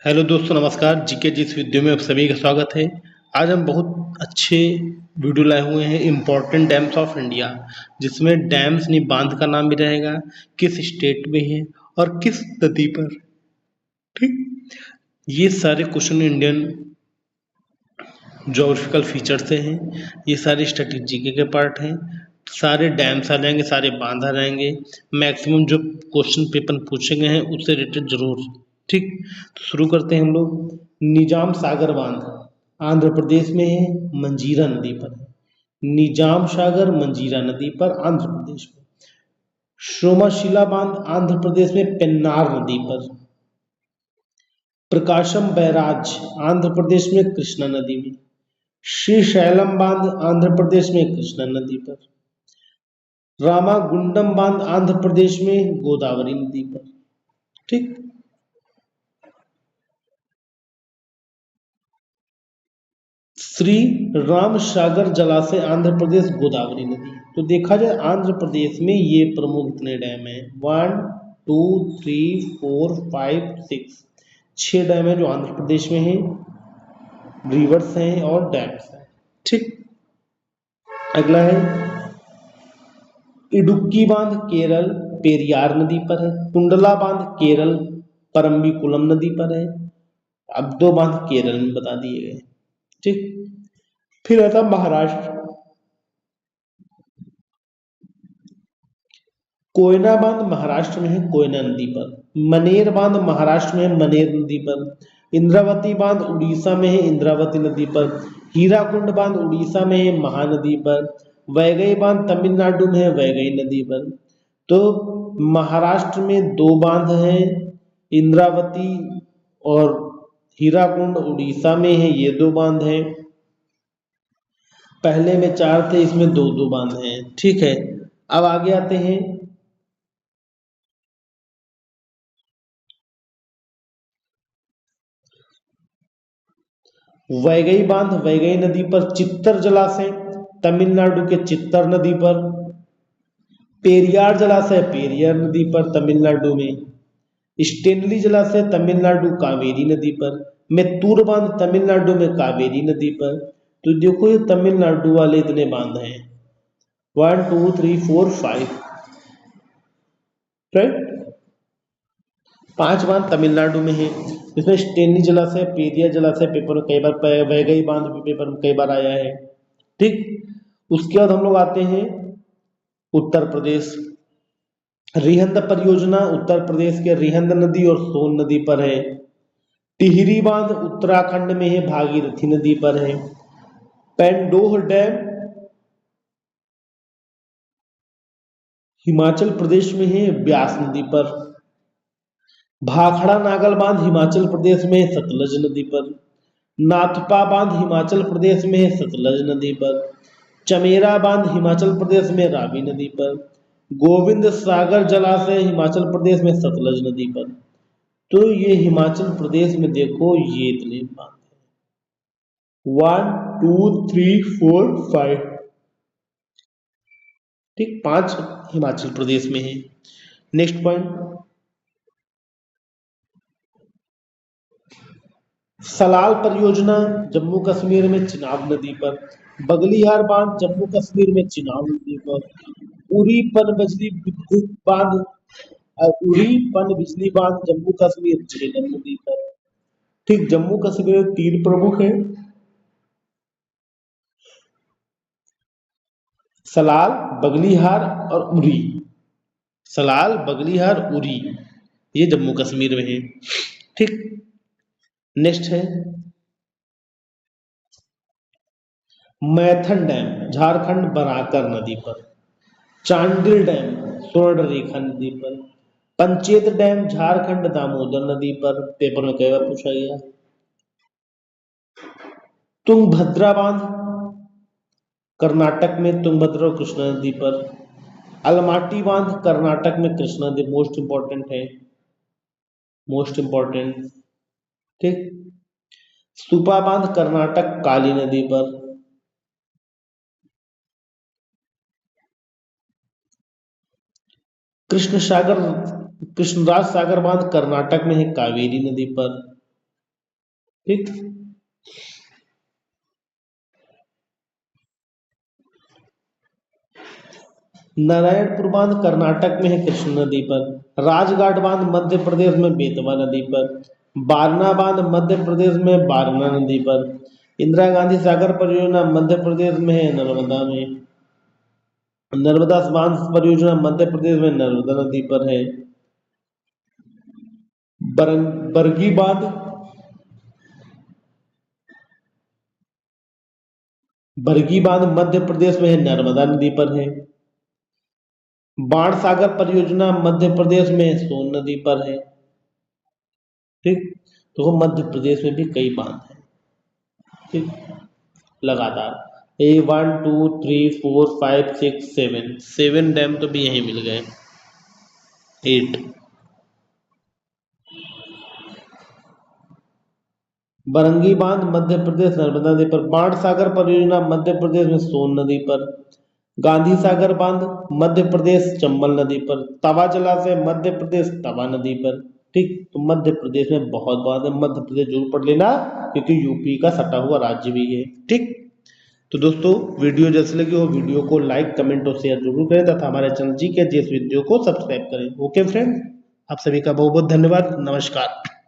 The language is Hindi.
हेलो दोस्तों, नमस्कार। जीके जी इस वीडियो में आप सभी का स्वागत है। आज हम बहुत अच्छे वीडियो लाए हुए हैं इम्पोर्टेंट डैम्स ऑफ इंडिया, जिसमें डैम्स नहीं बांध का नाम भी रहेगा, किस स्टेट में है और किस नदी पर। ठीक, ये सारे क्वेश्चन इंडियन ज्योग्राफिकल फीचर से हैं। ये सारे स्ट्रेटेजी के पार्ट हैं। सारे डैम्स आ जाएंगे, सारे बांध आ जाएंगे। मैक्सिमम जो क्वेश्चन पेपर में पूछे गए हैं उससे रिलेटेड जरूर। ठीक, तो शुरू करते हैं हम लोग। निजाम सागर बांध आंध्र प्रदेश में है, मंजीरा नदी पर है। निजाम सागर मंजीरा नदी पर आंध्र प्रदेश में। सोमाशिला बांध आंध्र प्रदेश में पेन्नार नदी पर। प्रकाशम बैराज आंध्र प्रदेश में कृष्णा नदी में। श्रीशैलम बांध आंध्र प्रदेश में कृष्णा नदी पर। रामागुंडम बांध आंध्र प्रदेश में गोदावरी नदी पर। ठीक, श्री राम सागर जलाशय आंध्र प्रदेश गोदावरी नदी। तो देखा जाए आंध्र प्रदेश में ये प्रमुख इतने डैम हैं, 1 2 3 4 5 6, 6 डैम है जो आंध्र प्रदेश में है, रिवर्स हैं और डैम्स हैं। ठीक, अगला है इडुक्की बांध केरल पेरियार नदी पर है। कुंडला बांध केरल परम्बिकुलम नदी पर है। अब दो बांध केरल में बता दिए गए। ठीक, फिर आता महाराष्ट्र। कोयना बांध महाराष्ट्र में है, कोयना नदी पर। मनेर बांध महाराष्ट्र में है, मनेर नदी पर। इंद्रावती बांध उड़ीसा में है, इंद्रावती नदी पर। हीराकुंड बांध उड़ीसा में है, महानदी पर। वैगई बांध तमिलनाडु में है, वैगई नदी पर। तो महाराष्ट्र में दो बांध हैं, इंद्रावती और हीराकुंड उड़ीसा में है, ये दो बांध हैं। पहले में चार थे, इसमें दो दो बांध हैं। ठीक है, अब आगे आते हैं वैगई बांध वैगई नदी पर। चित्तर जलाशय तमिलनाडु के चित्तर नदी पर। पेरियार जलाशय पेरियार नदी पर तमिलनाडु में। स्टेनली जलाशय तमिलनाडु कावेरी नदी पर। मेत्तूर बांध तमिलनाडु में कावेरी नदी पर। तो देखो ये तमिलनाडु वाले इतने बांध हैं, 1 2 3 4 5, राइट। 5 बांध तमिलनाडु में है। इसमें स्टेनली जलाशय पेरियार जलाशय पेपर में कई बार, वैगई बांध भी पेपर में कई बार आया है। ठीक, उसके बाद हम लोग आते हैं उत्तर प्रदेश। रिहंद परियोजना उत्तर प्रदेश के रिहंद नदी और सोन नदी पर है। टिहरी बांध उत्तराखंड में है, भागीरथी नदी पर है। पेंडोह डैम हिमाचल प्रदेश में है, ब्यास नदी पर। भाखड़ा नागल बांध हिमाचल प्रदेश में है, सतलज नदी पर। नाथपा बांध हिमाचल प्रदेश में है, सतलज नदी पर। चमेरा बांध हिमाचल प्रदेश में, रावी नदी पर। गोविंद सागर जलाशय हिमाचल प्रदेश में, सतलज नदी पर। तो ये हिमाचल प्रदेश में देखो ये इतने बांध हैं, 1 2 3 4 5। ठीक, 5 हिमाचल प्रदेश में है। नेक्स्ट पॉइंट, सलाल परियोजना जम्मू कश्मीर में चिनाब नदी पर। बगलियार बांध जम्मू कश्मीर में चिनाब नदी पर। उरी पन बिजली विद्युत बांध उरी पन बिजली बांध जम्मू कश्मीर झेलम नदी पर। ठीक, जम्मू कश्मीर में 3 प्रमुख है, सलाल बगलिहार और उरी। सलाल बगलिहार उरी, ये जम्मू कश्मीर में है। ठीक, नेक्स्ट है मैथन डैम झारखंड बराकर नदी पर। चांडिल डैम स्वर्ण रेखा नदी पर। पंचेत डैम झारखंड दामोदर नदी पर, पेपर में कई बार पूछा गया। तुंगभद्रा बांध कर्नाटक में, तुंगभद्रा और कृष्णा नदी पर। अलमाटी बांध कर्नाटक में, कृष्णा नदी मोस्ट इंपॉर्टेंट है, मोस्ट इंपॉर्टेंट। ठीक, सुपा बांध कर्नाटक काली नदी पर। कृष्ण सागर कृष्णराज सागर बांध कर्नाटक में है, कावेरी नदी पर। ठीक। नारायणपुर बांध कर्नाटक में है कृष्ण नदी पर। राजघाट बांध मध्य प्रदेश में बेतवा नदी पर। बारना बांध मध्य प्रदेश में बारना नदी पर। इंदिरा गांधी सागर परियोजना मध्य प्रदेश में है नर्मदा में। नर्मदा बांध परियोजना मध्य प्रदेश में नर्मदा नदी पर है। बरगी बांध मध्य प्रदेश में है नर्मदा नदी पर है। बाण सागर परियोजना मध्य प्रदेश में सोन नदी पर है। ठीक। तो मध्य प्रदेश में भी कई बांध हैं। ठीक। लगातार 1 2 3 4 5 6 7 7 डैम तो भी यहीं मिल गए। 8। बरंगी बांध मध्य प्रदेश नर्मदा नदी पर। बाण सागर परियोजना मध्य प्रदेश में सोन नदी पर। गांधी सागर बांध मध्य प्रदेश चंबल नदी पर। तवा जलाशय मध्य प्रदेश तवा नदी पर। ठीक। तो मध्य प्रदेश में बहुत बांध है। मध्य प्रदेश जरूर पढ़ लेना क्योंकि यूपी का सटा हुआ राज्य भी है। ठीक। तो दोस्तों वीडियो जैसे लगी हो वीडियो को लाइक कमेंट और शेयर जरूर करें तथा हमारे चैनल जी के जीएस वीडियो को सब्सक्राइब करें। ओके फ्रेंड, आप सभी का बहुत बहुत धन्यवाद। नमस्कार।